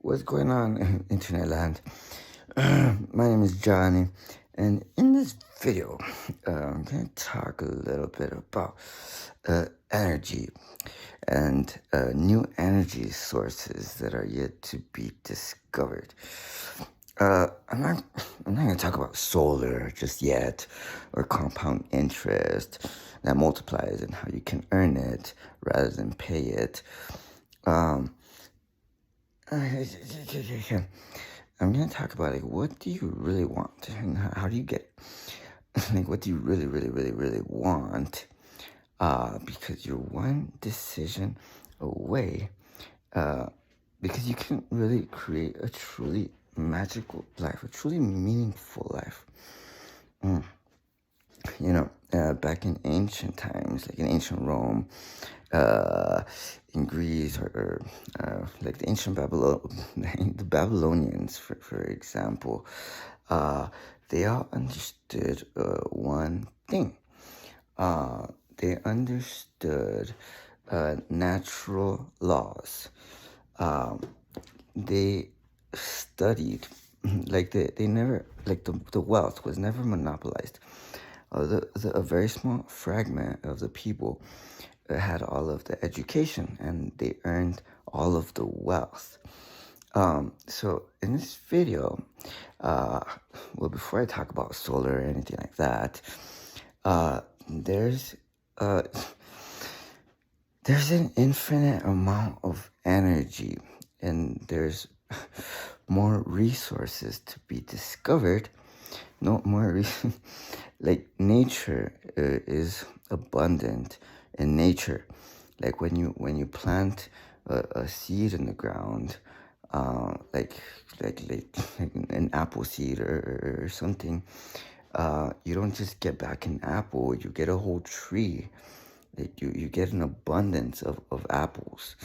what's going on, internet land? My name is Johnny, and in this video, I'm going to talk a little bit about energy and new energy sources that are yet to be discovered. I'm not going to talk about solar just yet, or compound interest that multiplies and how you can earn it rather than pay it. I'm going to talk about what do you really want and how do you get it? What do you really want? Because you're one decision away. Because you can really create a truly magical life, a truly meaningful life. Back in ancient times, like in ancient Rome, in Greece, or like the ancient the Babylonians, for example, they all understood one thing. They understood natural laws. They studied, they never, the wealth was never monopolized. A very small fragment of the people had all of the education and they earned all of the wealth. So in this video, before I talk about solar or anything like that, there's an infinite amount of energy, and there's more resources to be discovered. No more like nature is abundant in nature. Like when you plant a seed in the ground, like an apple seed or something, you don't just get back an apple, you get a whole tree. Like you get an abundance of apples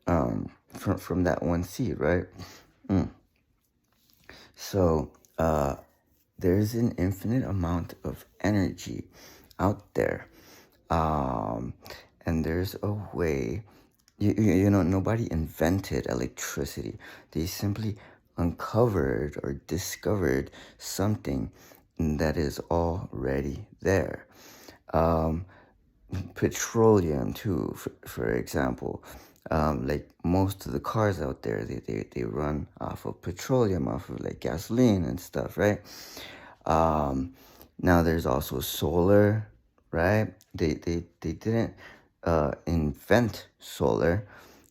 from that one seed, right? So there's an infinite amount of energy out there, and there's a way. Nobody invented electricity. They simply uncovered or discovered something that is already there. Petroleum too, for example. Like most of the cars out there, they run off of petroleum, off of like gasoline and stuff, right? Now there's also solar, right? They didn't invent solar.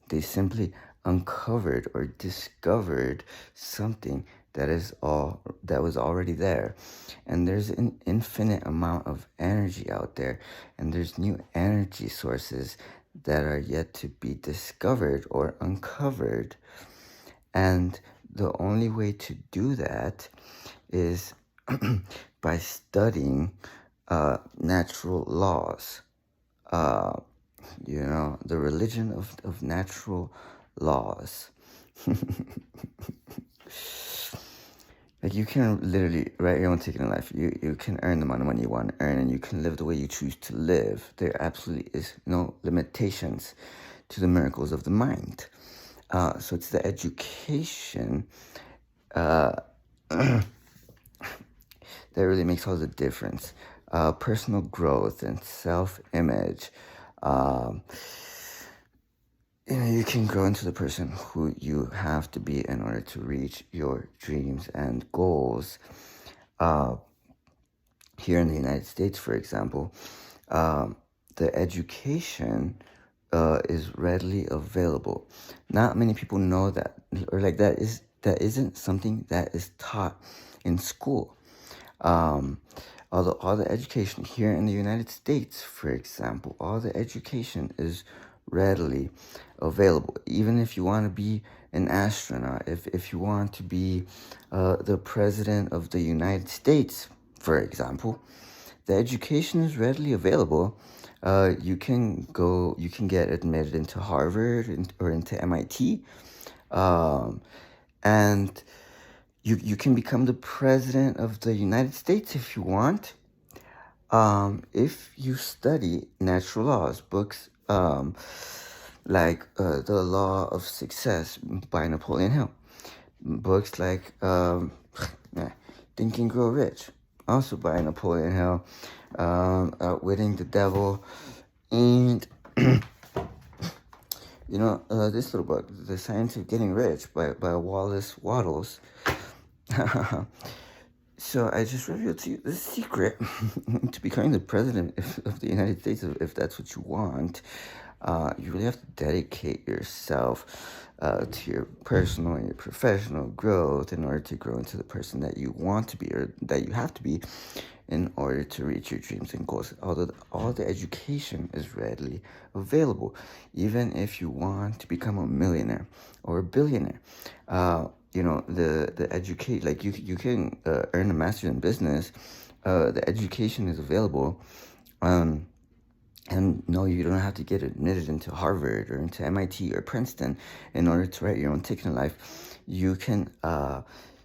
They simply uncovered or discovered something that was already there. And there's an infinite amount of energy out there, and there's new energy sources that are yet to be discovered or uncovered. And the only way to do that is by studying natural laws. The religion of natural laws. Like you can literally write your own ticket in life. You can earn the amount of money you want to earn, and you can live the way you choose to live. There absolutely is no limitations to the miracles of the mind. So it's the education that really makes all the difference. Personal growth and self-image. You can grow into the person who you have to be in order to reach your dreams and goals. Here in the United States, for example, the education is readily available. Not many people know that, or that isn't something that is taught in school. Although all the education here in the United States, for example, all the education is readily available. Even if you want to be an astronaut, if you want to be the president of the United States, for example, the education is readily available. You can get admitted into Harvard or into MIT, and you can become the president of the United States if you want. If you study natural laws, books like The Law of Success by Napoleon Hill. Books like yeah, Think and Grow Rich, also by Napoleon Hill. Outwitting the Devil, and this little book, The Science of Getting Rich by Wallace Wattles. So I just revealed to you the secret to becoming the president of the United States, if that's what you want. You really have to dedicate yourself to your personal and your professional growth in order to grow into the person that you want to be, or that you have to be, in order to reach your dreams and goals. Although all the education is readily available, even if you want to become a millionaire or a billionaire. The educate, like you can earn a master's in business. The education is available. And no, you don't have to get admitted into Harvard or into MIT or Princeton in order to write your own ticket in life. You can,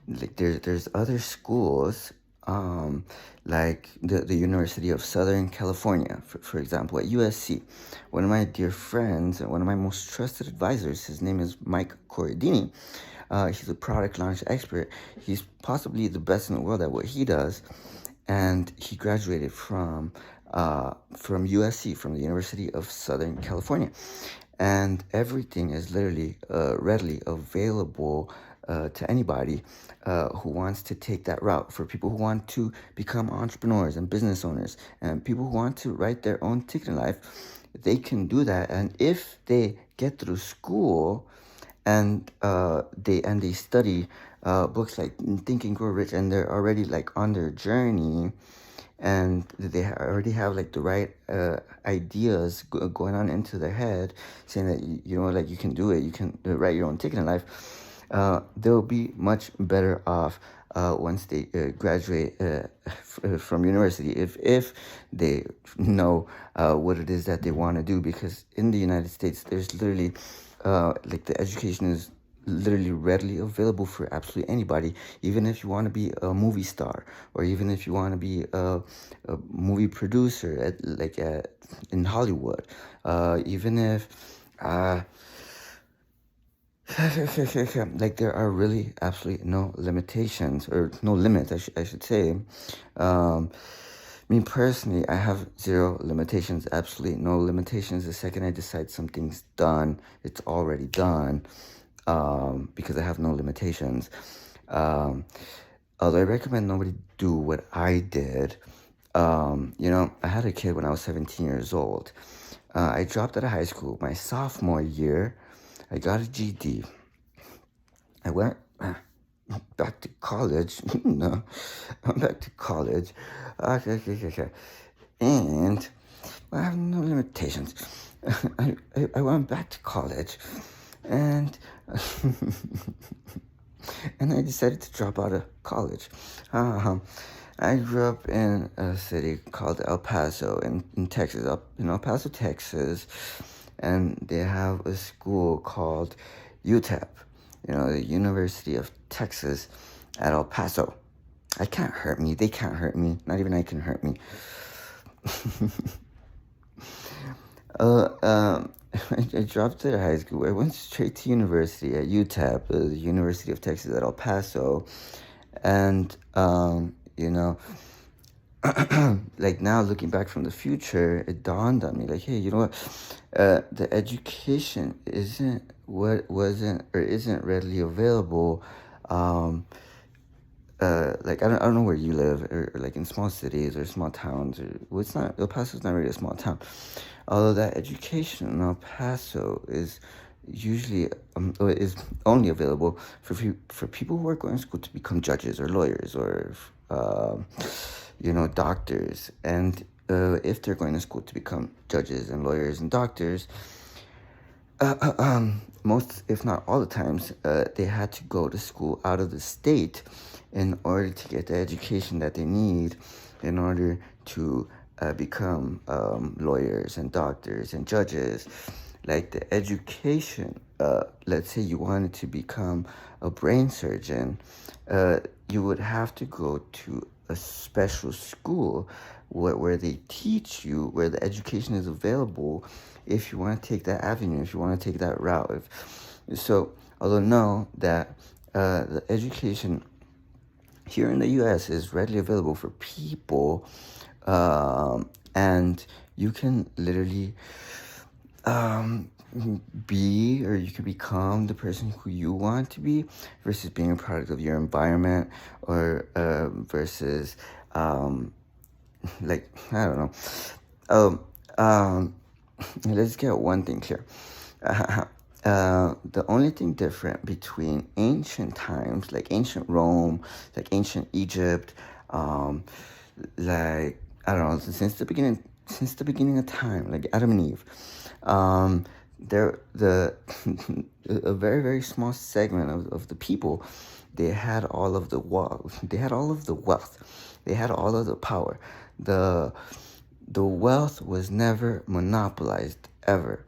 there's other schools, like the University of Southern California, for example, at USC. One of my dear friends, one of my most trusted advisors, his name is Mike Corradini. He's a product launch expert. He's possibly the best in the world at what he does. And he graduated from USC, from the University of Southern California. And everything is literally readily available to anybody who wants to take that route. For people who want to become entrepreneurs and business owners, and people who want to write their own ticket in life, they can do that. And if they get through school and they study books like Think and Grow Rich, and they're already like on their journey, and they already have like the right ideas going on into their head, saying that like you can do it, you can write your own ticket in life. They'll be much better off once they graduate from university, if they know what it is that they want to do. Because in the United States, there's literally like the education is literally readily available for absolutely anybody. Even if you want to be a movie star, or even if you want to be a movie producer in Hollywood, even if like there are really absolutely no limitations, or no limits, I should say. Me personally, I have zero limitations, absolutely no limitations. The second I decide something's done, it's already done, because I have no limitations. Although I recommend nobody do what I did. I had a kid when I was 17 years old. I dropped out of high school my sophomore year. I got a GED. I went back to college. No, I'm back to college. Okay. And I have no limitations. I went back to college, and and I decided to drop out of college. I grew up in a city called El Paso in Texas, up in El Paso, Texas, and they have a school called UTEP, the University of Texas at El Paso. I can't hurt me. They can't hurt me. Not even I can hurt me. I dropped out of high school. I went straight to university at UTEP, the University of Texas at El Paso. And, like now looking back from the future, it dawned on me, like, hey, you know what? The education isn't readily available. Like I don't know where you live, or like in small cities or small towns, or well, it's not, El Paso's not really a small town. Although that education in El Paso is usually is only available for people who are going to school to become judges or lawyers, or doctors. And if they're going to school to become judges and lawyers and doctors, most, if not all the times, they had to go to school out of the state in order to get the education that they need in order to become lawyers and doctors and judges. Like the education, let's say you wanted to become a brain surgeon, you would have to go to a special school where they teach you, where the education is available if you want to take that avenue, if you want to take that route. So, although know that the education here in the US is readily available for people, and you can literally be, or you can become the person who you want to be versus being a product of your environment, or versus like, I don't know. Let's get one thing clear. The only thing different between ancient times, like ancient Rome, like ancient Egypt, like, I don't know, since the beginning of time, like Adam and Eve, a very, very small segment of the people, they had all of the wealth, they had all of the power. The wealth was never monopolized ever,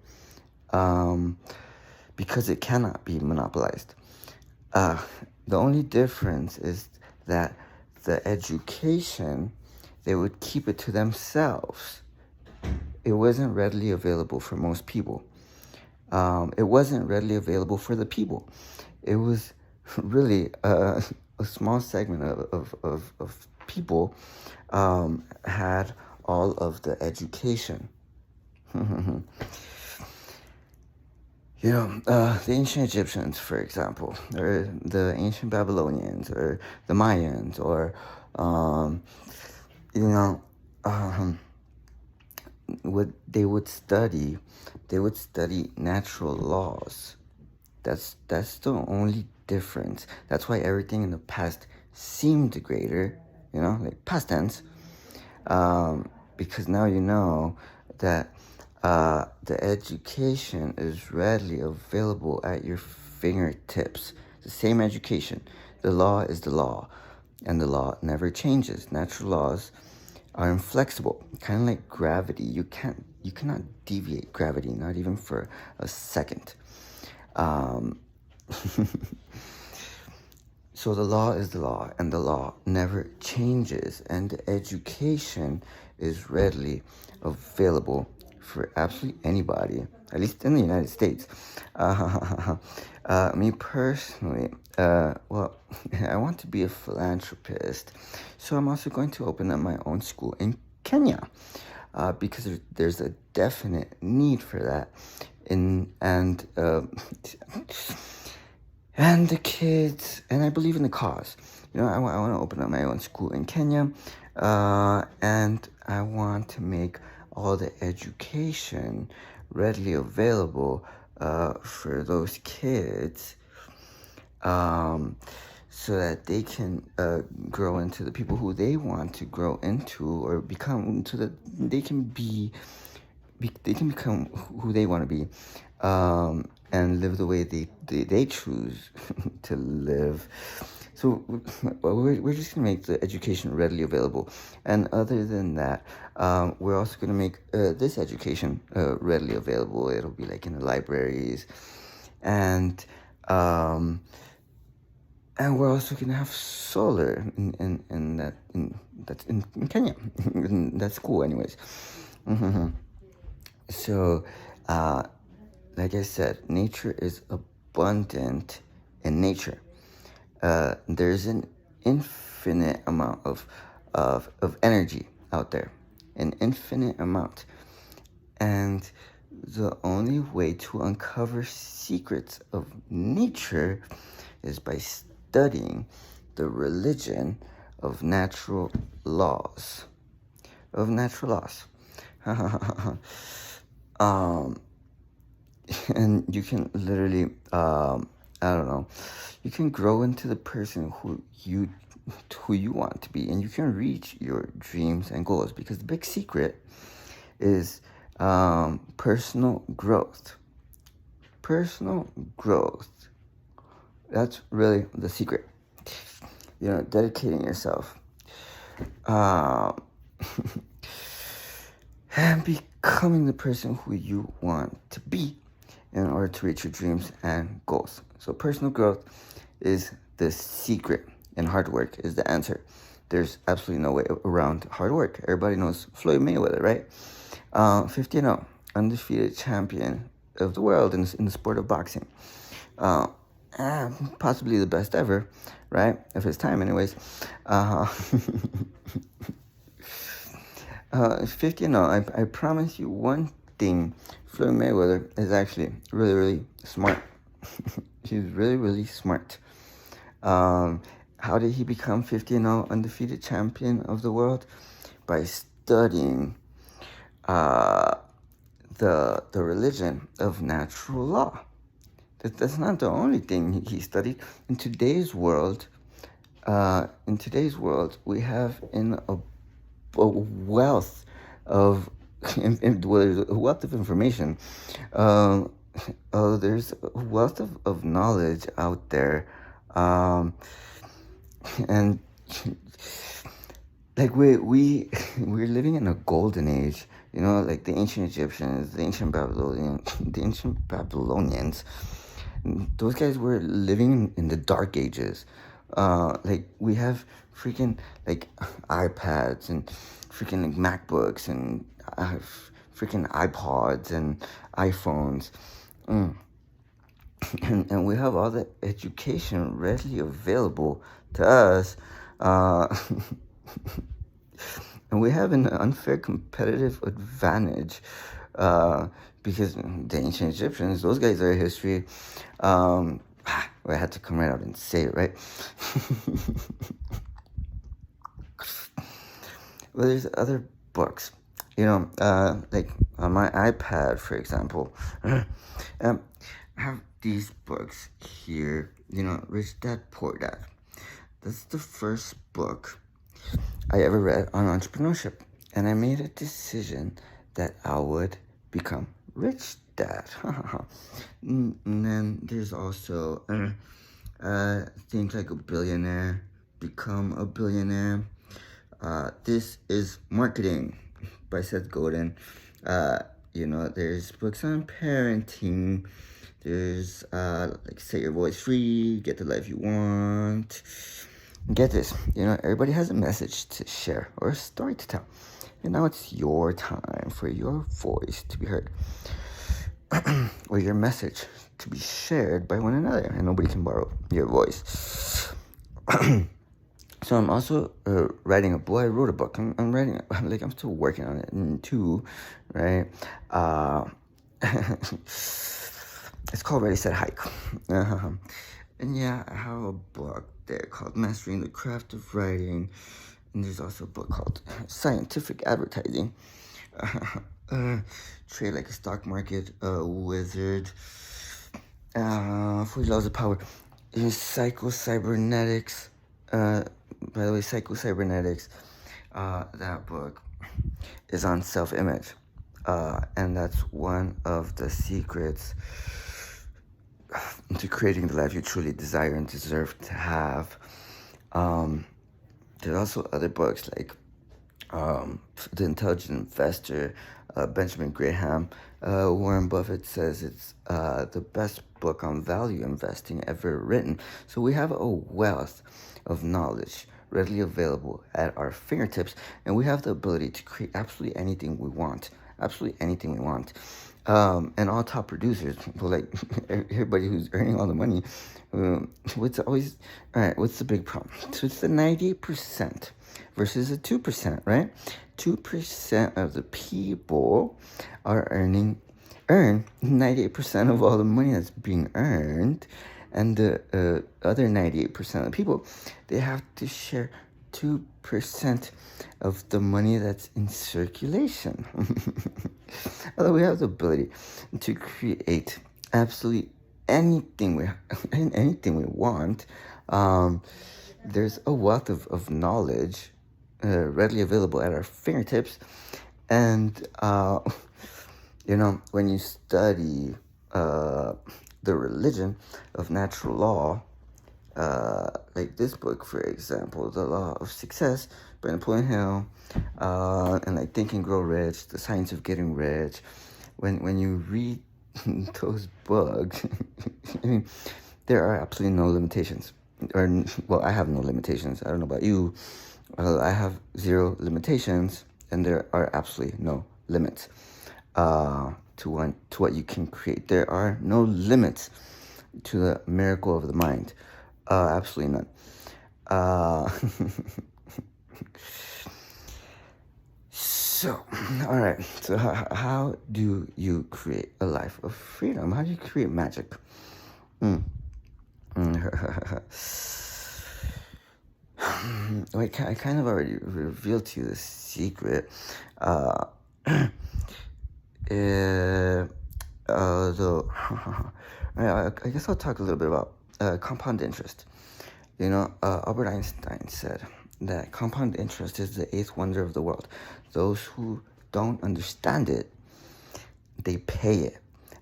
because it cannot be monopolized. The only difference is that the education, they would keep it to themselves. It wasn't readily available for most people. It wasn't readily available for the people. It was really a small segment of people had all of the education. The ancient Egyptians, for example, or the ancient Babylonians, or the Mayans, or what they would study natural laws. That's the only difference. That's why everything in the past seemed greater, like past tense, because now you know that the education is readily available at your fingertips. The same education. The law is the law, and the law never changes. Natural laws are inflexible, kind of like gravity. You cannot deviate gravity, not even for a second. So the law is the law, and the law never changes, and the education is readily available for absolutely anybody, at least in the United States. Me personally, well, I want to be a philanthropist, so I'm also going to open up my own school in Kenya, because there's a definite need for that, and the kids, and I believe in the cause. I want to open up my own school in Kenya, and I want to make all the education readily available for those kids, so that they can grow into the people who they want to grow into, or become, so that they can become who they want to be, and live the way they choose to live. So we're just going to make the education readily available. And other than that, we're also going to make this education readily available. It'll be like in the libraries. And we're also going to have solar that's in Kenya. That's cool anyways. So, like I said, nature is abundant in nature. There's an infinite amount of energy out there, an infinite amount. And the only way to uncover secrets of nature is by studying the religion of natural laws. And you can literally, I don't know, you can grow into the person who you want to be, and you can reach your dreams and goals, because the big secret is personal growth. That's really the secret. Dedicating yourself, and becoming the person who you want to be in order to reach your dreams and goals. So personal growth is the secret, and hard work is the answer. there's absolutely no way around hard work. Everybody knows Floyd Mayweather, right? 50-0, undefeated champion of the world in the sport of boxing. Uh, Possibly the best ever, right? Of his time, anyways. 50-0. I promise you one thing: Floyd Mayweather is actually really, really smart. He's really, really smart. How did he become 50-0 undefeated champion of the world? By studying the religion of natural law. That's not the only thing he studied. In today's world, we have a wealth of information. There's a wealth of knowledge out there, and like we're living in a golden age. Like the ancient Egyptians, the ancient Babylonians. Those guys were living in the dark ages. Like we have freaking like iPads and freaking like MacBooks and freaking iPods and iPhones. And we have all the education readily available to us. And we have an unfair competitive advantage because the ancient Egyptians, those guys are history. I had to come right out and say it, right? Well, there's other books, like on my iPad, for example. I have these books here, Rich Dad, Poor Dad. That's the first book I ever read on entrepreneurship. And I made a decision that I would become Rich Dad. And then there's also Think Like a Billionaire, Become a Billionaire. This is Marketing by Seth Godin. There's books on parenting. There's like Set Your Voice Free, Get the Life You Want. Get this, everybody has a message to share or a story to tell. And now it's your time for your voice to be heard. Or your message to be shared by one another. And nobody can borrow your voice. So I'm also writing a book. I wrote a book. I'm writing it. I'm still working on it too, right? It's called Ready, Set, Hike. And yeah, I have a book there called Mastering the Craft of Writing. And there's also a book called Scientific Advertising. Trade Like a Stock Market Wizard. 40 Laws of Power. Psycho-Cybernetics. By the way, Psycho-Cybernetics, that book is on self-image. And that's one of the secrets to creating the life you truly desire and deserve to have. There's also other books like The Intelligent Investor, Benjamin Graham. Warren Buffett says it's the best book on value investing ever written. So we have a wealth of knowledge readily available at our fingertips, and we have the ability to create absolutely anything we want. And all top producers, like everybody who's earning all the money, what's the big problem? So it's the 98% versus the 2%, right? 2% of the people earn 98% of all the money that's being earned, and the other 98% of the people, they have to share 2% of the money that's in circulation. Although we have the ability to create absolutely anything we want, there's a wealth of knowledge readily available at our fingertips. And when you study the religion of natural law, like this book, for example, The Law of Success by Napoleon Hill, and like Think and Grow Rich, The Science of Getting Rich. When you read those books, I mean, there are absolutely no limitations. I have no limitations. I don't know about you. I have zero limitations, and there are absolutely no limits to what you can create. There are no limits to the miracle of the mind. Absolutely none. Uh, so, all right. So, how do you create a life of freedom? How do you create magic? Wait, I kind of already revealed to you the secret. Uh, though, I guess I'll talk a little bit about compound interest. Albert Einstein said that compound interest is the eighth wonder of the world. Those who don't understand it, they pay it.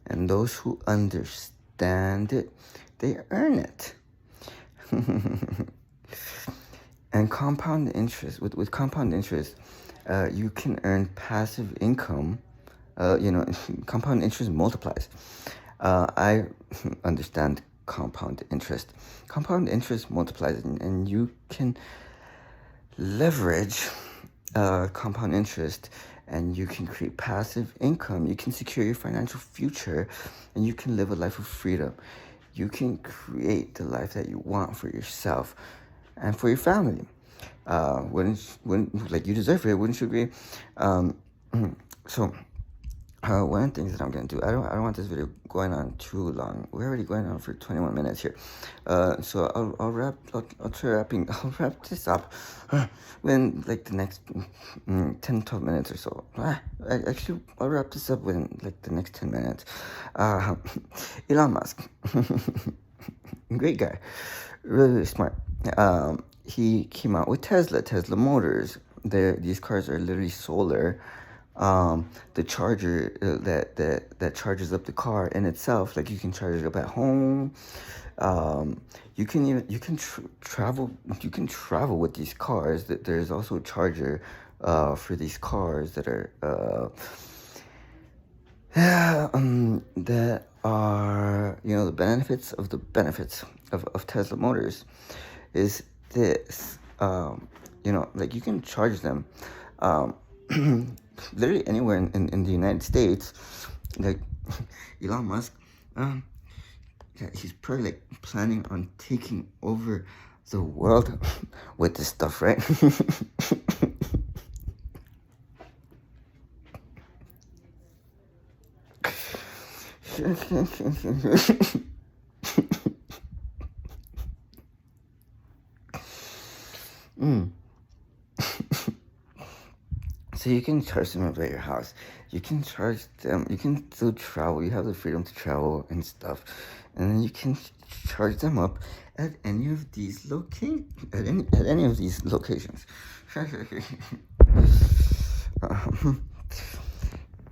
And those who understand it, they earn it. And compound interest, with compound interest, you can earn passive income. Compound interest multiplies. I understand compound interest. Compound interest multiplies, and you can leverage compound interest, and you can create passive income. You can secure your financial future, and you can live a life of freedom. You can create the life that you want for yourself and for your family. Like, you deserve it, wouldn't you agree? So one of the things that I'm gonna do, I don't want this video going on too long. We're already going on for 21 minutes here. So I'll try wrapping. I'll wrap this up within like the next 10-12 minutes or so. Actually, I'll wrap this up within like the next 10 minutes. Elon Musk, great guy, really smart. He came out with Tesla Motors. These cars are literally solar. The charger that charges up the car in itself, like you can charge it up at home. You can travel with these cars. That there's also a charger for these cars that are that are, the benefits of Tesla Motors is this. Like, you can charge them literally anywhere in the United States. Like, Elon Musk, he's probably like planning on taking over the world with this stuff, right? So you can charge them up at your house. You can charge them. You can still travel. You have the freedom to travel and stuff, and then you can charge them up at any of these locations.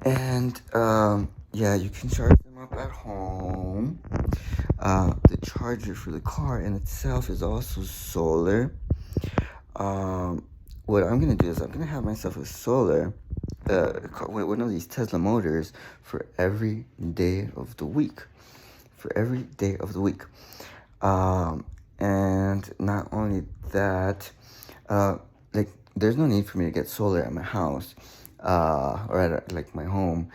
And yeah, you can charge them up at home. The charger for the car in itself is also solar. What I'm gonna do is I'm gonna have myself a solar, one of these Tesla motors for every day of the week. And not only that, like, there's no need for me to get solar at my house, or at like my home.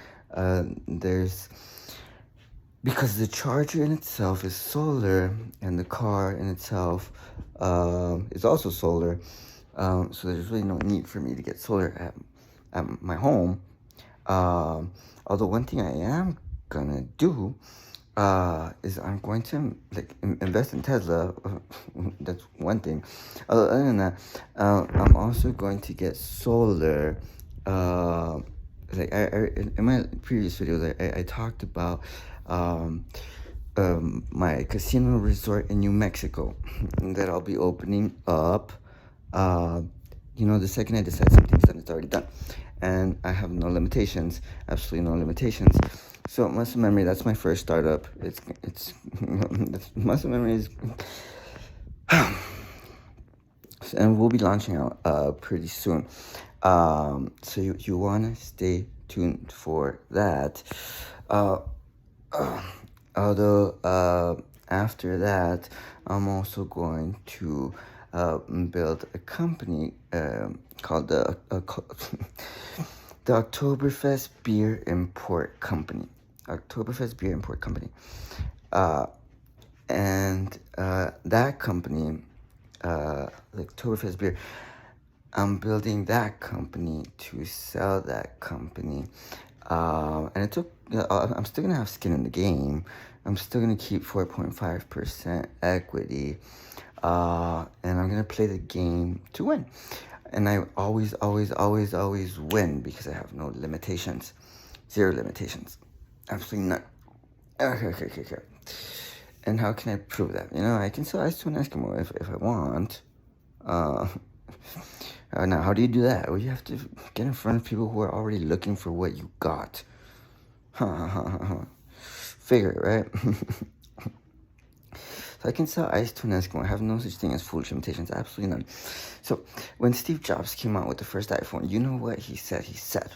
Because the charger in itself is solar, and the car in itself is also solar. So there's really no need for me to get solar at my home. Although one thing I am gonna do is I'm going to like invest in Tesla. That's one thing. Other than that, I'm also going to get solar. Like in my previous videos, I talked about my casino resort in New Mexico that I'll be opening up. The second I decide something's done, it's already done, and I have no limitations, absolutely no limitations. So Muscle Memory, that's my first startup. It's Muscle Memory is, and we'll be launching out pretty soon. So you wanna stay tuned for that. Although after that, I'm also going to build a company called the the Oktoberfest Beer Import Company. Oktoberfest Beer Import Company. And that company, the Oktoberfest Beer, I'm building that company to sell that company. And it took, I'm still going to have skin in the game. I'm still going to keep 4.5% equity. And I'm going to play the game to win. And I always win because I have no limitations. Zero limitations. Absolutely none. Okay. And how can I prove that? I can sell ice to an Eskimo if I want. Now, how do you do that? Well, you have to get in front of people who are already looking for what you got. Figure it, right? So I can sell ice to an Eskimo. I have no such thing as foolish limitations. Absolutely none. So when Steve Jobs came out with the first iPhone, you know what he said? He said,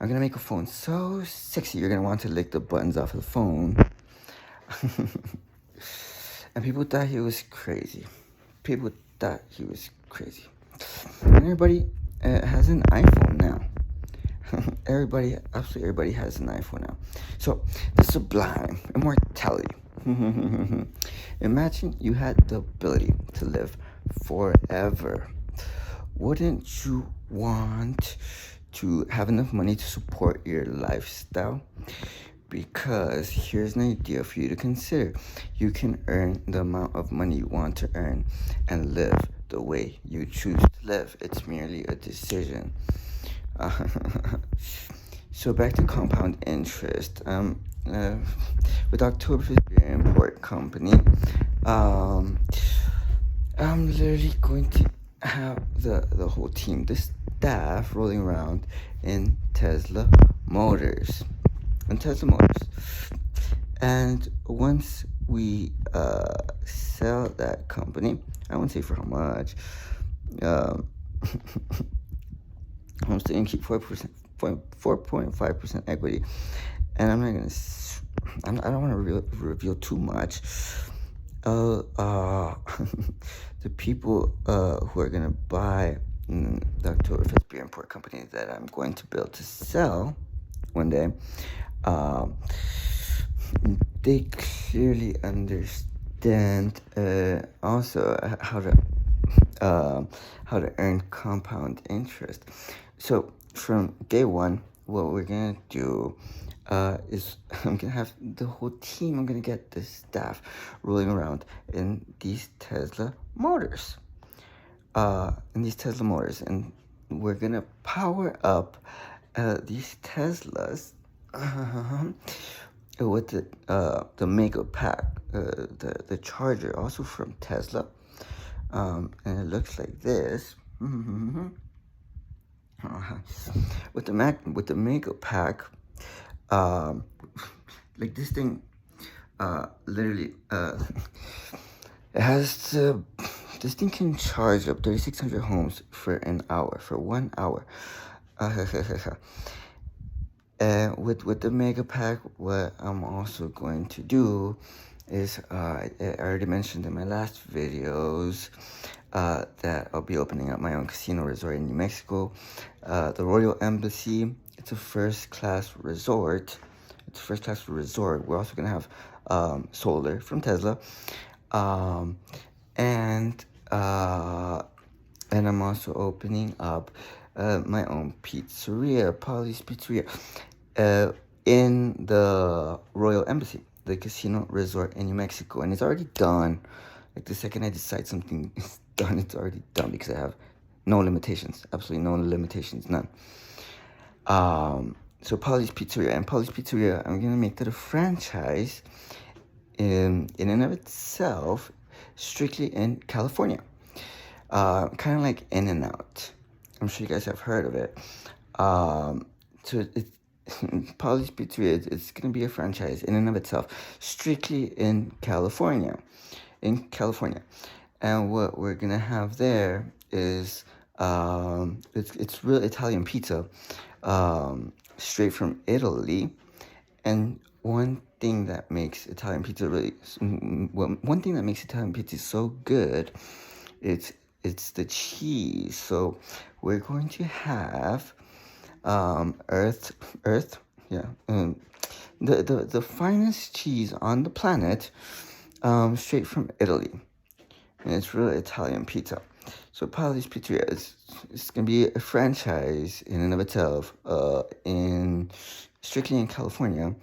I'm going to make a phone so sexy, you're going to want to lick the buttons off of the phone. And people thought he was crazy. And everybody has an iPhone now. Absolutely everybody has an iPhone now. So, the sublime immortality. Imagine you had the ability to live forever. Wouldn't you want to have enough money to support your lifestyle? Because here's an idea for you to consider. You can earn the amount of money you want to earn and live the way you choose to live. It's merely a decision. So back to compound interest. With Oktoberfest Beer Import Company, I'm literally going to have the whole team, the staff, rolling around in Tesla Motors. And once we sell that company, I won't say for how much. I'm still gonna keep 4.5% equity, and I'm not gonna. I don't want to reveal too much. The people who are gonna buy the Oktoberfest Beer Import Company that I'm going to build to sell one day, they clearly understand also how to earn compound interest. So from day one, what we're gonna do is I'm gonna have the whole team. I'm gonna get the staff rolling around in these Tesla Motors. And we're gonna power up these Teslas with the Mega Pack, the charger, also from Tesla, and it looks like this. With the Mega Pack, like this thing, literally, it has this thing can charge up 3,600 homes for an hour, for 1 hour. And with the Mega Pack, what I'm also going to do is, I already mentioned in my last videos, that I'll be opening up my own casino resort in New Mexico. The Royal Embassy, it's a first-class resort. We're also going to have solar from Tesla. And I'm also opening up my own pizzeria, Polly's Pizzeria, in the Royal Embassy, the casino resort in New Mexico. And it's already done. Like the second I decide something is done, it's already done because I have no limitations, absolutely no limitations, none. So Polly's Pizzeria, I'm gonna make that a franchise in and of itself, strictly in California. Kind of like In-N-Out. I'm sure you guys have heard of it. So it's Polly's Pizzeria, it's gonna be a franchise in and of itself, strictly in California. And what we're gonna have there is it's real Italian pizza, straight from Italy. And one thing that makes Italian pizza so good, it's it's the cheese. So we're going to have Earth, yeah, the finest cheese on the planet, straight from Italy, and it's real Italian pizza. So Polly's Pizzeria is it's gonna be a franchise in and of itself, in strictly in California,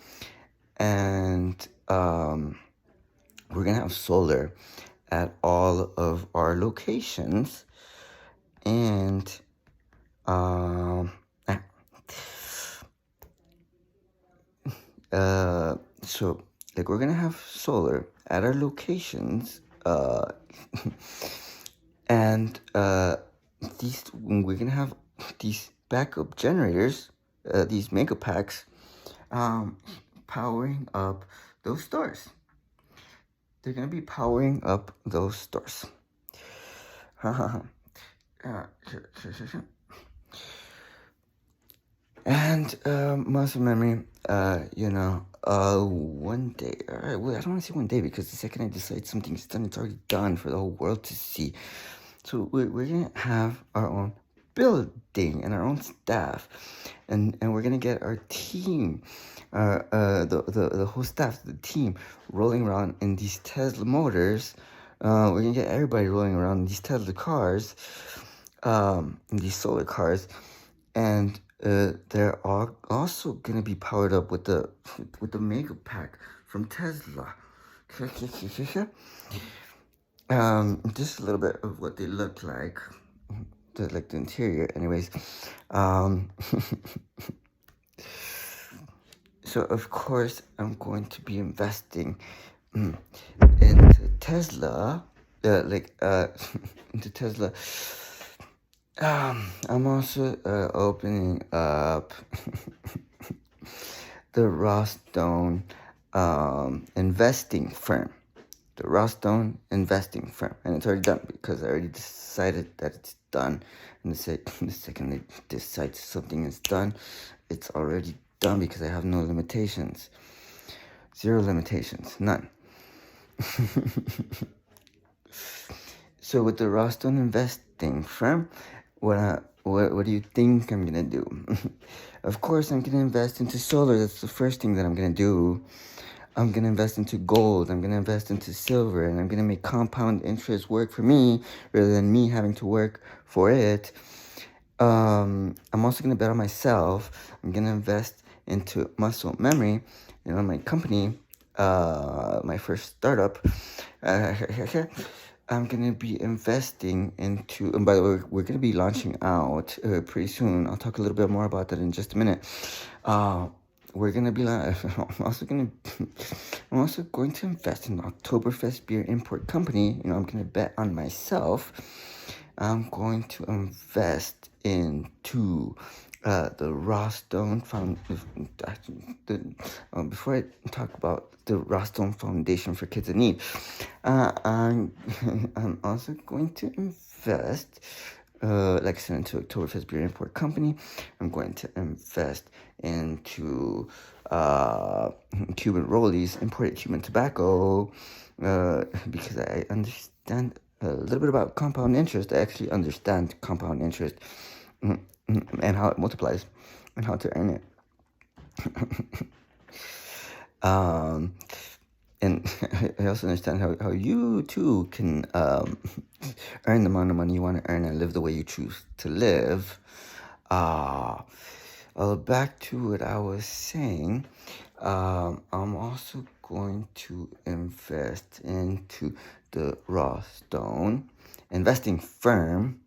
and we're gonna have solar at all of our locations, and um, so like we're gonna have solar at our locations, and these we're gonna have these backup generators, these mega packs, powering up those stores. They're gonna be powering up those stores. And muscle memory, one day. All right, well, I don't want to say one day, because the second I decide something's done, it's already done for the whole world to see. So we're gonna have our own building and our own staff, and we're gonna get our team, the whole staff, the team, rolling around in these Tesla motors. We're gonna get everybody rolling around in these Tesla cars, in these solar cars, and they're all also gonna be powered up with the mega pack from Tesla. Just a little bit of what they look like, the interior, anyways. So of course I'm going to be investing into Tesla, into Tesla. I'm also opening up the Ross Stone investing firm. The Ross Stone investing firm. And it's already done, because I already decided that it's done. And the second they decide something is done, it's already done, because I have no limitations. Zero limitations. None. So with the Ross Stone investing firm, what do you think I'm gonna do? Of course, I'm gonna invest into solar. That's the first thing that I'm gonna do. I'm gonna invest into gold. I'm gonna invest into silver, and I'm gonna make compound interest work for me rather than me having to work for it. I'm also gonna bet on myself. I'm gonna invest into muscle memory, my company, my first startup. I'm gonna be investing into, and by the way, we're gonna be launching out pretty soon. I'll talk a little bit more about that in just a minute. We're gonna be. I'm also going to invest in Oktoberfest Beer Import Company. I'm gonna bet on myself. I'm going to invest into the Ross Stone Foundation. Before I talk about the Ross Stone Foundation for Kids in Need, I'm also going to invest, like I said, into Oktoberfest Beer Import Company. I'm going to invest into Cuban Rollies, imported Cuban tobacco, because I understand a little bit about compound interest. I actually understand compound interest, and how it multiplies and how to earn it. And I also understand how you too can earn the amount of money you want to earn and live the way you choose to live. Back to what I was saying. I'm also going to invest into the Ross Stone investing firm.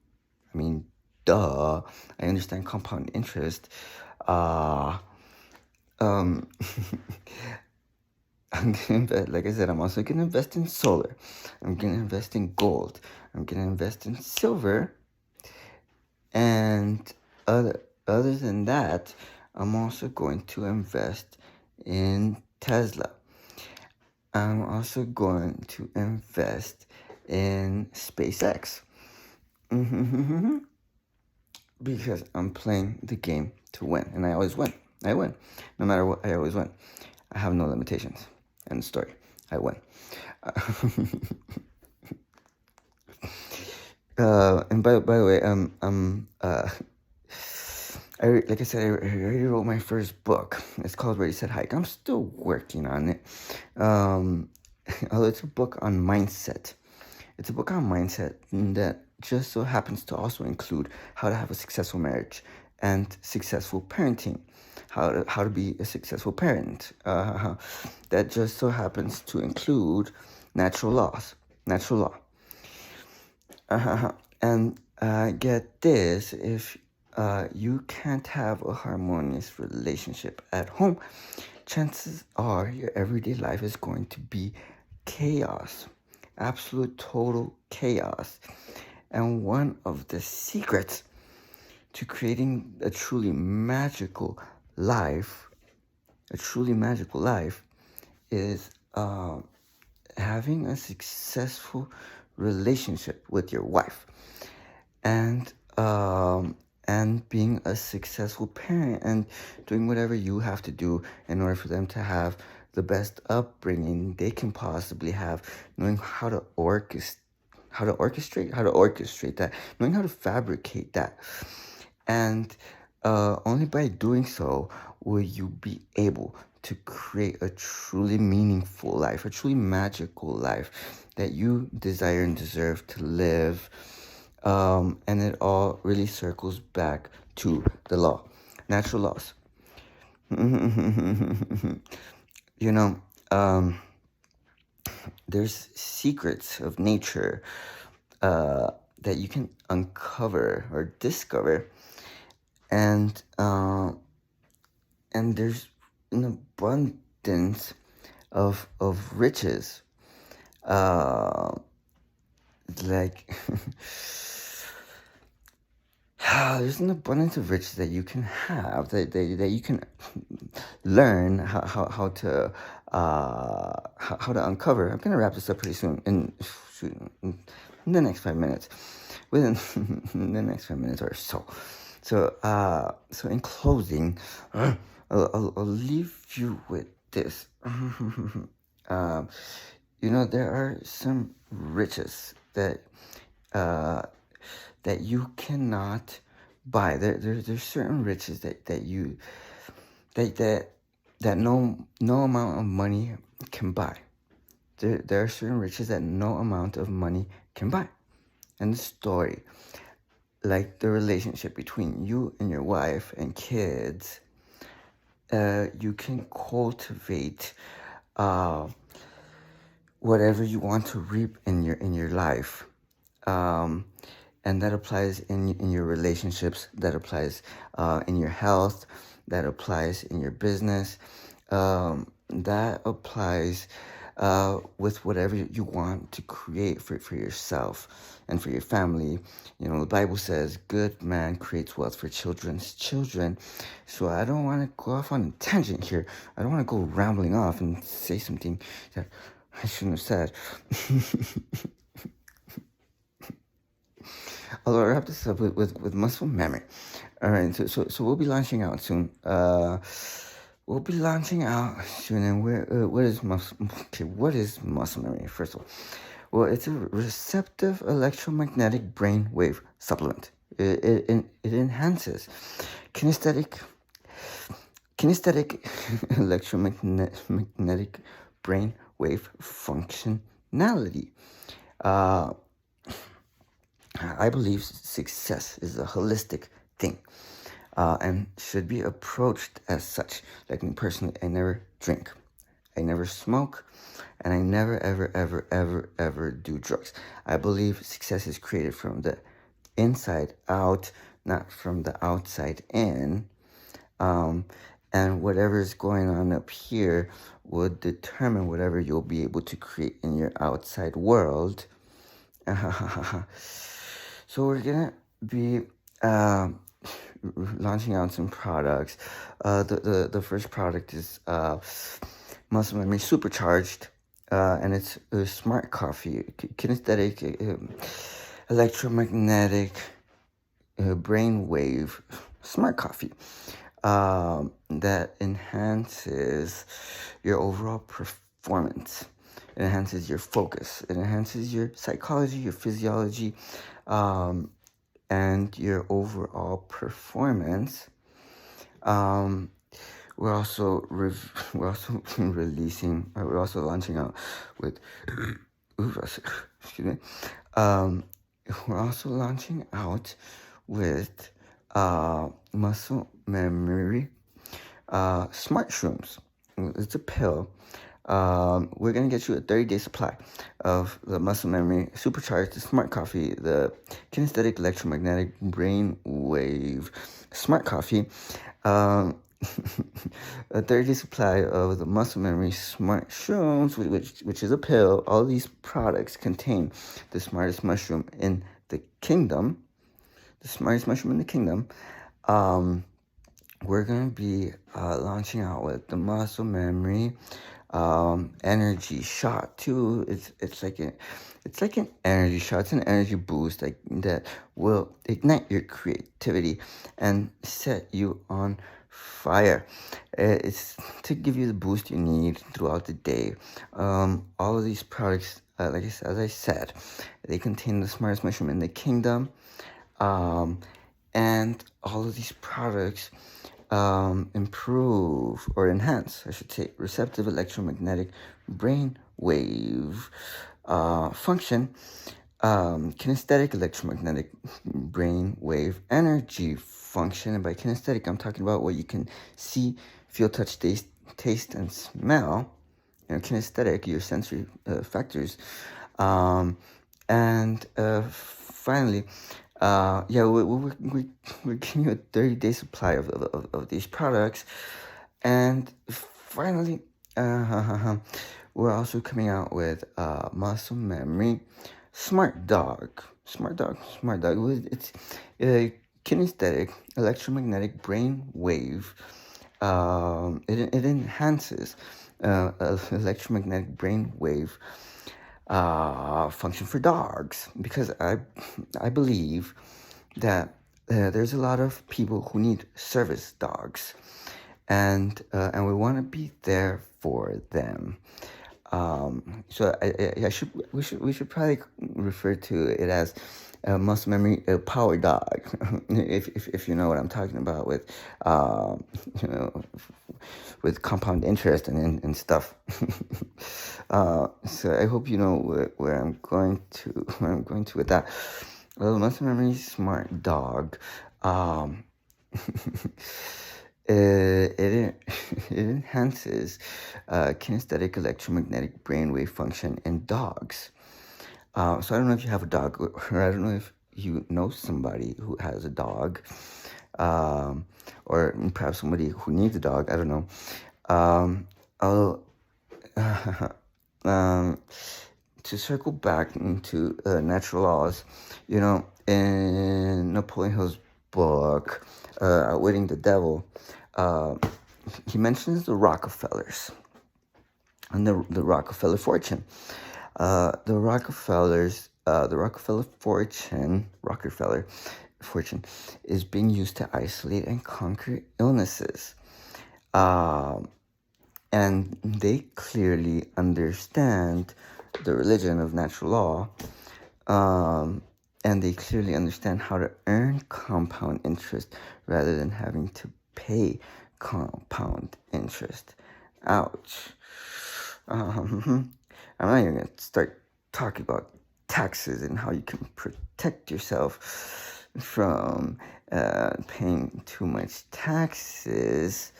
I mean, duh. I understand compound interest. I'm gonna invest, like I said, I'm also gonna invest in solar. I'm gonna invest in gold. I'm gonna invest in silver. And other than that, I'm also going to invest in Tesla. I'm also going to invest in SpaceX. Because I'm playing the game to win, and I always win. I win. No matter what, I always win. I have no limitations. End story. I win. And by the way, like I said, I already wrote my first book. It's called Ready Set Hike. I'm still working on it. It's a book on mindset. It's a book on mindset that just so happens to also include how to have a successful marriage and successful parenting, how to be a successful parent. That just so happens to include natural laws, natural law. And get this, if you can't have a harmonious relationship at home, chances are your everyday life is going to be chaos, absolute total chaos. And one of the secrets to creating a truly magical life, is having a successful relationship with your wife, and being a successful parent, and doing whatever you have to do in order for them to have the best upbringing they can possibly have, knowing how to orchestrate that, knowing how to fabricate that. And only by doing so will you be able to create a truly meaningful life, a truly magical life that you desire and deserve to live. And it all really circles back to the law, natural laws. You know, there's secrets of nature that you can uncover or discover, and there's an abundance of riches, like there's an abundance of riches that you can have, that you can learn how to uncover. I'm gonna wrap this up pretty soon, in the next 5 minutes, within the next 5 minutes or so. So in closing, I'll leave you with this. There are some riches that you cannot buy. There's certain riches that no amount of money can buy. There are certain riches that no amount of money can buy. And the story, like the relationship between you and your wife and kids, you can cultivate whatever you want to reap in your life. And that applies in your relationships, that applies in your health, that applies in your business, that applies with whatever you want to create for yourself and for your family. The Bible says, good man creates wealth for children's children. So I don't want to go off on a tangent here. I don't want to go rambling off and say something that I shouldn't have said. I'll wrap this up with muscle memory. All right, so we'll be launching out soon. And what is muscle memory? First of all, well, it's a receptive electromagnetic brain wave supplement. It enhances kinesthetic electromagnetic brain wave functionality. I believe success is a holistic thing, and should be approached as such. Like me personally, I never drink, I never smoke, and I never, ever do drugs. I believe success is created from the inside out, not from the outside in. And whatever is going on up here will determine whatever you'll be able to create in your outside world. So we're gonna be launching out some products. The first product is Muscle Memory Supercharged, and it's a smart coffee, kinesthetic electromagnetic brainwave smart coffee that enhances your overall performance. It enhances your focus. It enhances your psychology, your physiology, and your overall performance. Um, we're also we're also releasing. We're also launching out with. Excuse me. We're also launching out with muscle memory smart shrooms. It's a pill. We're gonna get you a 30-day supply of the muscle memory supercharged smart coffee, the kinesthetic electromagnetic brain wave smart coffee. A 30-day supply of the muscle memory smart shrooms, which is a pill. All these products contain the smartest mushroom in the kingdom. The smartest mushroom in the kingdom. We're gonna be launching out with the muscle memory energy shot too. It's like an energy shot. It's an energy boost like that will ignite your creativity and set you on fire. It's to give you the boost you need throughout the day. All of these products, as I said, they contain the smartest mushroom in the kingdom. And all of these products improve or enhance, I should say, receptive electromagnetic brain wave function, kinesthetic electromagnetic brain wave energy function. And by kinesthetic, I'm talking about what you can see, feel, touch, taste, and smell. Kinesthetic, your sensory factors. And finally, we're giving you a 30-day supply of these products. And finally, we're also coming out with muscle memory smart dog. It's a kinesthetic electromagnetic brain wave. It enhances electromagnetic brain wave function for dogs, because I believe that there's a lot of people who need service dogs, and we want to be there for them. So we should probably refer to it as muscle memory power dog, if you know what I'm talking about with with compound interest and stuff. So I hope you know where I'm going to with that. Well, muscle memory smart dog. It enhances kinesthetic electromagnetic brainwave function in dogs. So I don't know if you have a dog, or I don't know if you know somebody who has a dog, or perhaps somebody who needs a dog. I don't know. To circle back into natural laws, in Napoleon Hill's book, Outwitting the Devil, he mentions the Rockefellers and the Rockefeller fortune. The Rockefeller fortune is being used to isolate and conquer illnesses. And they clearly understand the religion of natural law, and they clearly understand how to earn compound interest rather than having to pay compound interest. Ouch. I'm not even going to start talking about taxes and how you can protect yourself from paying too much taxes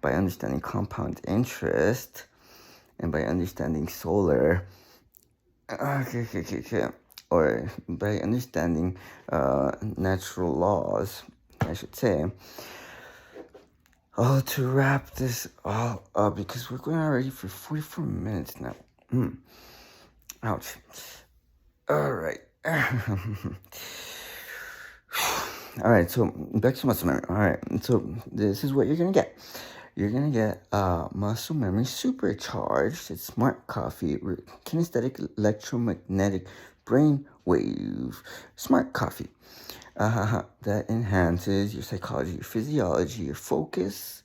by understanding compound interest and by understanding solar. Or by understanding natural laws, I should say. To wrap this all up, because we're going already for 44 minutes now. Ouch. All right. All right, so back to muscle memory. All right, so this is what you're going to get. You're going to get muscle memory supercharged. It's smart coffee, kinesthetic electromagnetic brain wave smart coffee. That enhances your psychology, your physiology, your focus,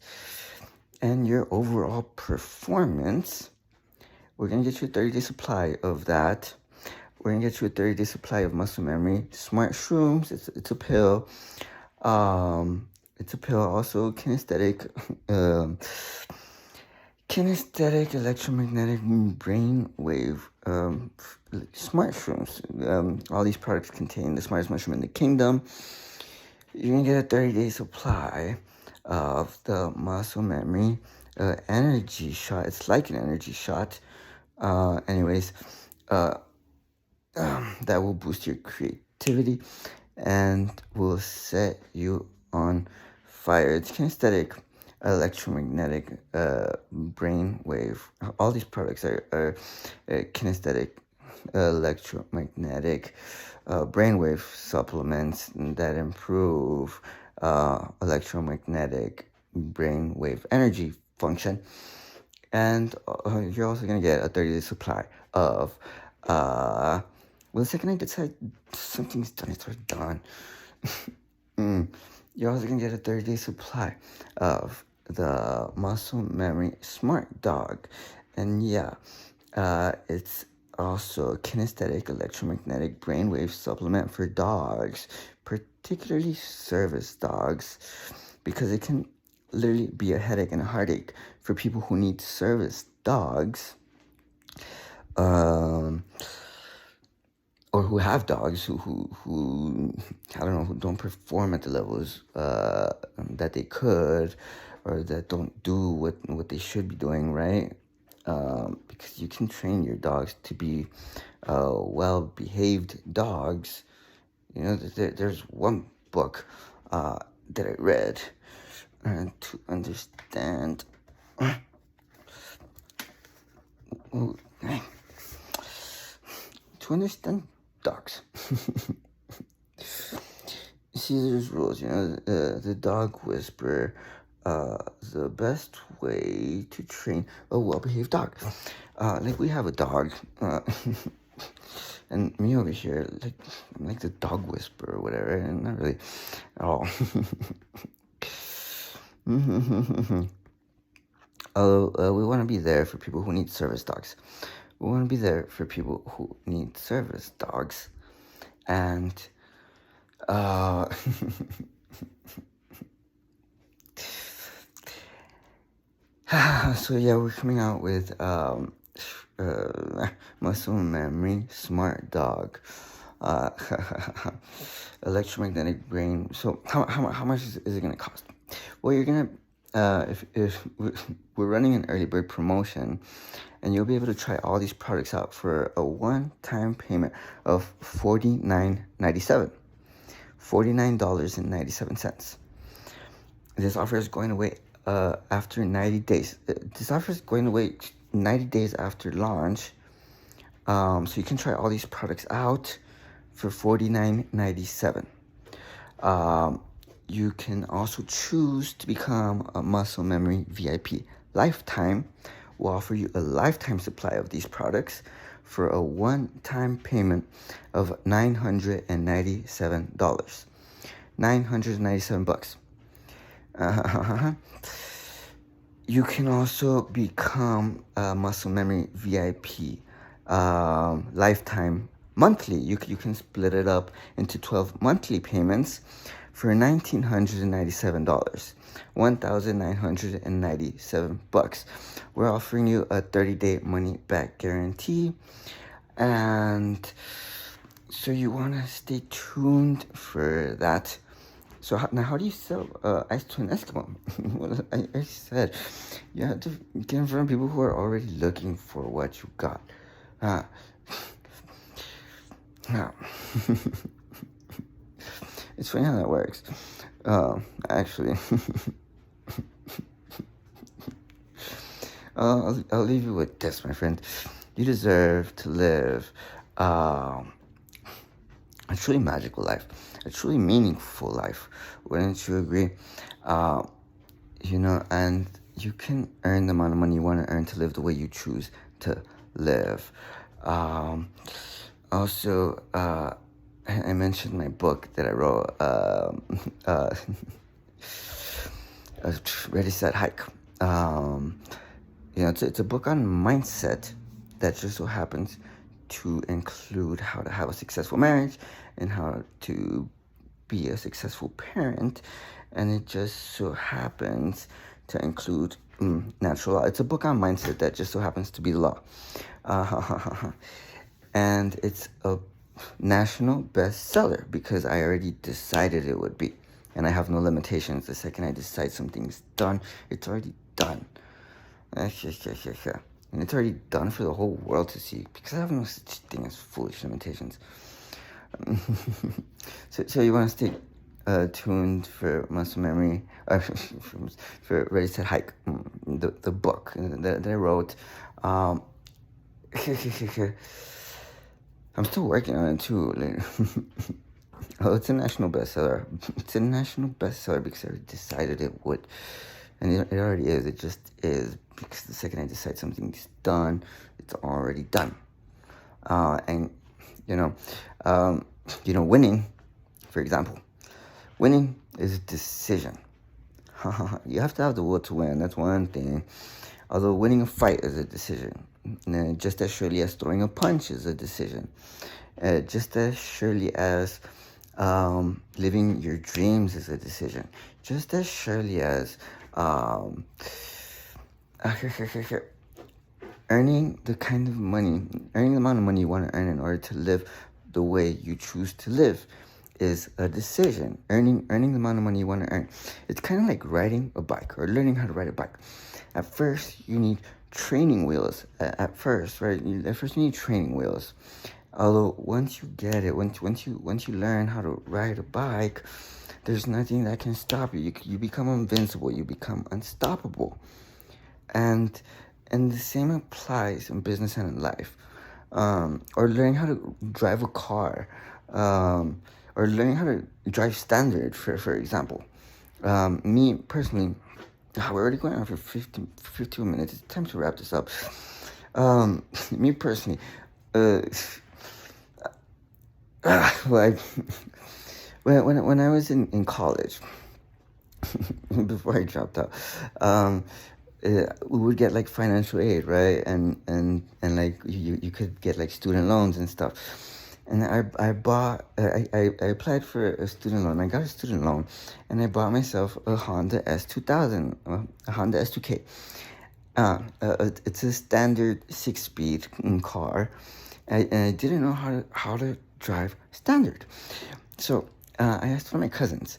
and your overall performance we're going to get you a 30-day supply of that. We're going to get you a 30-day supply of muscle memory. Smart Shrooms, it's a pill. It's a pill, also kinesthetic, kinesthetic electromagnetic brainwave, smart shrooms. All these products contain the smartest mushroom in the kingdom. You're gonna get a 30-day supply of the muscle memory energy shot. It's like an energy shot. Anyways, that will boost your creativity and will set you on fire. It's kinesthetic electromagnetic brain wave. All these products are kinesthetic electromagnetic brainwave supplements that improve electromagnetic brainwave energy function. And you're also going to get a 30-day supply of well, the second I decide something's done, it's already done. You're also going to get a 30-day supply of the Muscle Memory Smart Dog. And yeah, it's also a kinesthetic electromagnetic brainwave supplement for dogs, particularly service dogs, because it can literally be a headache and a heartache for people who need service dogs. Or who have dogs who I don't know, who don't perform at the levels that they could, or that don't do what they should be doing, right? Because you can train your dogs to be well-behaved dogs. You know, there's one book that I read to understand. To understand dogs. See, there's rules, you know, the dog whisperer, the best way to train a well-behaved dog. Like, we have a dog, and me over here, I'm like the dog whisperer or whatever, and not really at all. We want to be there for people who need service dogs. We want to be there for people who need service dogs. And so yeah, we're coming out with Muscle Memory Smart Dog, electromagnetic brain. So how much is it gonna cost? Well, you're gonna if we're running an early bird promotion, and you'll be able to try all these products out for a one-time payment of $49.97. $49.97. This offer is going away after 90 days. This offer is going away 90 days after launch. So you can try all these products out for $49.97. You can also choose to become a Muscle Memory VIP Lifetime. We'll offer you a lifetime supply of these products for a one-time payment of $997. $997. You can also become a Muscle Memory VIP lifetime monthly. You can split it up into 12 monthly payments for $1,997. $1,997. We're offering you a 30-day money-back guarantee. And so you want to stay tuned for that. So now, how do you sell ice to an Eskimo? Well, I said you have to get in front of people who are already looking for what you got. Now, it's funny how that works. Actually, I'll leave you with this, my friend. You deserve to live a truly magical life, a truly meaningful life. Wouldn't you agree? You know, and you can earn the amount of money you want to earn to live the way you choose to live. Also, I mentioned my book that I wrote, Ready, Set, Hike. You know, it's a book on mindset that just so happens to include how to have a successful marriage and how to be a successful parent, and it just so happens to include natural law. It's a book on mindset that just so happens to be law. And it's a national bestseller because I already decided it would be. And I have no limitations. The second I decide something's done, it's already done. And it's already done for the whole world to see because I have no such thing as foolish limitations. So you want to stay tuned for muscle memory, for Ready Set Hike, the book that I wrote. I'm still working on it too. Oh, it's a national bestseller. It's a national bestseller because I already decided it would. And it already is. It just is. Because the second I decide something's done, it's already done. And, winning, for example. Winning is a decision. You have to have the will to win. That's one thing. Although winning a fight is a decision. Just as surely as throwing a punch is a decision. Just as surely as living your dreams is a decision. Just as surely as earning the amount of money you want to earn in order to live the way you choose to live is a decision. Earning the amount of money you want to earn. It's kind of like riding a bike or learning how to ride a bike. At first, you need training wheels. At first, you need training wheels. Although once you get it, once you learn how to ride a bike, there's nothing that can stop you. You become invincible. You become unstoppable. And the same applies in business and in life. Or learning how to drive a car. Or learning how to drive standard, for example. Me personally, we're already going on for 52 minutes. It's time to wrap this up. Me personally, when I was in college, before I dropped out, we would get like financial aid, right? And like you could get like student loans and stuff. And I applied for a student loan. I got a student loan, and I bought myself a Honda S2000, a Honda S2K. It's a standard 6-speed car, and I didn't know how to drive standard. So I asked one of my cousins.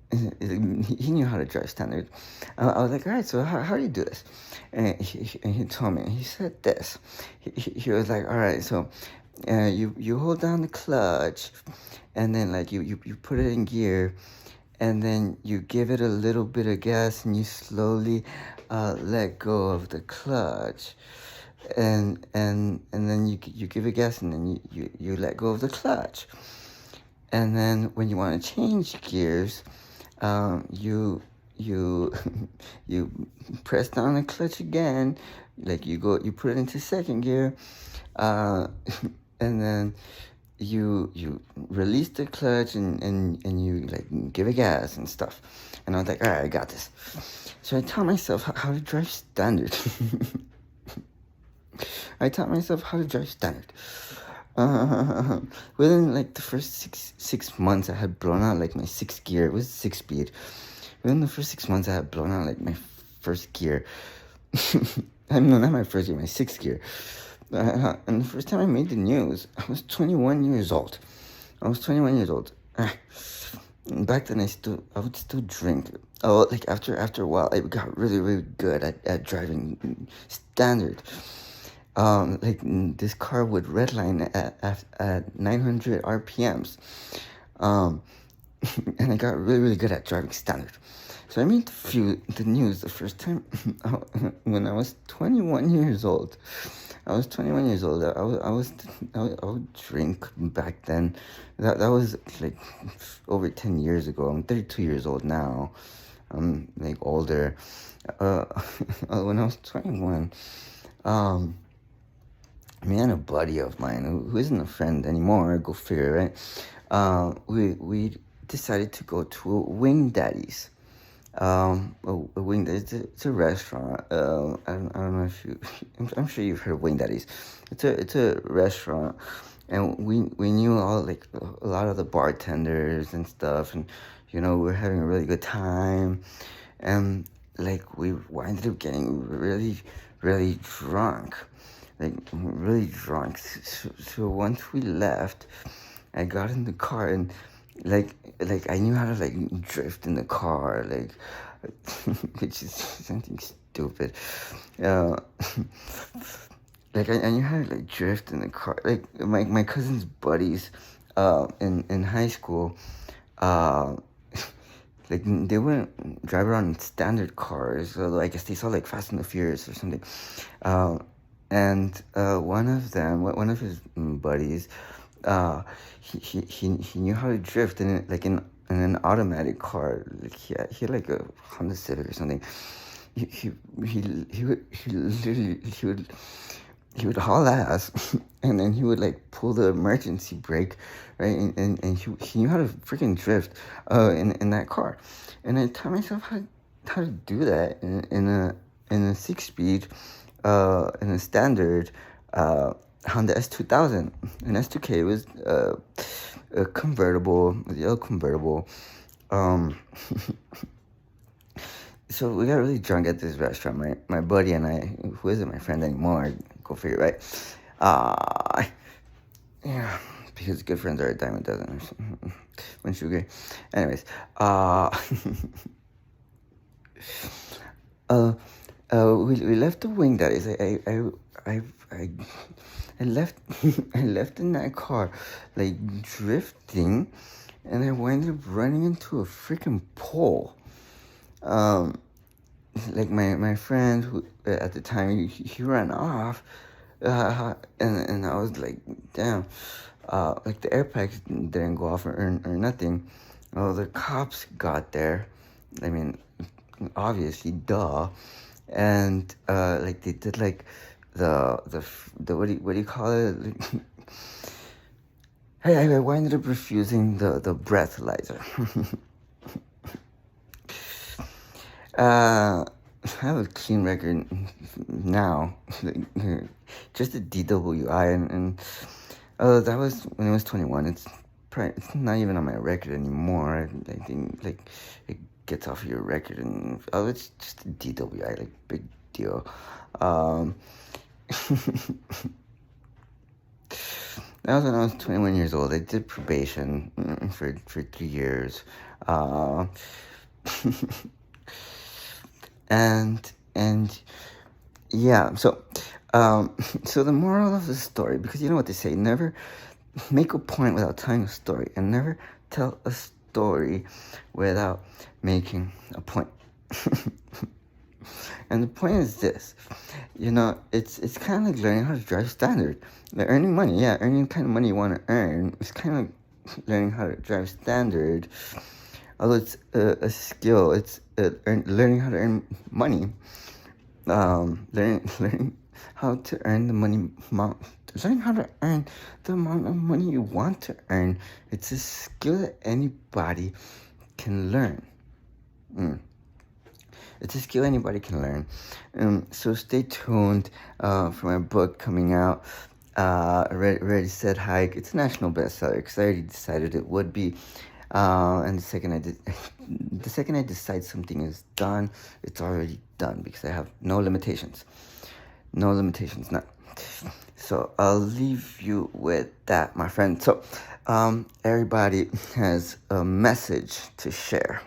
He knew how to drive standard. I was like, all right, so how do you do this? And he told me. He said this. He was like, all right, so you hold down the clutch, and then like you put it in gear, and then you give it a little bit of gas, and you slowly let go of the clutch, and then you give it gas, and then you let go of the clutch, and then when you want to change gears, you you press down the clutch again, like you put it into second gear, and then you release the clutch and you like give it gas and stuff. And I was like, all right, I got this. So I taught myself how to drive standard. Within like the first six months, I had blown out like my sixth gear. It was 6-speed. Within the first 6 months, I had blown out like my first gear. No, not my first gear, my sixth gear. And the first time I made the news, I was 21 years old. Back then, I would still drink. Oh, like after a while, I got really, really good at driving standard. Like this car would redline at 900 RPMs. And I got really, really good at driving standard. So I made the news the first time when I was 21 years old. I was 21 years old. I would drink back then. That was like over 10 years ago. I'm 32 years old now. I'm like older. When I was 21, me and a buddy of mine who isn't a friend anymore, go figure, right? We decided to go to Wing Daddy's. A Wing Daddy, it's a restaurant. I don't know if you, I'm sure you've heard of Wing Daddies. It's a restaurant, and we knew all like a lot of the bartenders and stuff, and we were having a really good time, and like we ended up getting really, really drunk, like really drunk. So once we left, I got in the car and like I knew how to like drift in the car, like which is something stupid. Uh, like I knew how to like drift in the car. Like my cousin's buddies, in high school, uh, like they wouldn't drive around in standard cars. Although I guess they saw like Fast and the Furious or something. Uh, and one of his buddies, he knew how to drift in an automatic car. Like he had like a Honda Civic or something. He he would haul ass, and then he would like pull the emergency brake, right? And he knew how to freaking drift, in that car. And I taught myself how to do that in a 6 speed, in a standard, Honda S2000. An S2K was a convertible, a yellow convertible. Um, so we got really drunk at this restaurant. My buddy and I, who isn't my friend anymore, go figure, right? Yeah, because good friends are a dime a dozen. Wouldn't you agree? Anyways, we left the Wing Daddies. I left I left in that car, like drifting, and I ended up running into a freaking pole. Like my friend who at the time he ran off, and I was like, damn, like the airbags didn't go off or nothing. Well, the cops got there. I mean, obviously, duh, and like they did like the what do you call it? Hey, I ended up refusing the breathalyzer. I have a clean record now, just a DWI, and that was when I was 21. It's not even on my record anymore. I think like it gets off your record, and it's just a DWI, like big deal. That was when I was 21 years old. I did probation for 3 years. And yeah, so so the moral of the story, because you know what they say, never make a point without telling a story, and never tell a story without making a point. And the point is this, it's kind of like learning how to drive standard. Like earning money, yeah, earning the kind of money you want to earn. It's kind of like learning how to drive standard. Although it's a skill, it's learning how to earn money. Learning how to earn the money, learning how to earn the amount of money you want to earn. It's a skill that anybody can learn. It's a skill anybody can learn. So stay tuned for my book coming out. Ready, Set, Hike. It's a national bestseller because I already decided it would be. And the second I decide something is done, it's already done because I have no limitations. No limitations, none. So I'll leave you with that, my friend. So, everybody has a message to share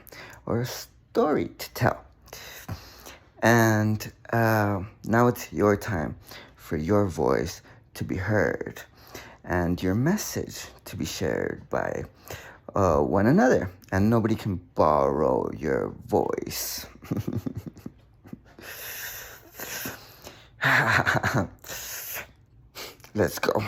or a story to tell. And now it's your time for your voice to be heard and your message to be shared by one another. And nobody can borrow your voice. Let's go.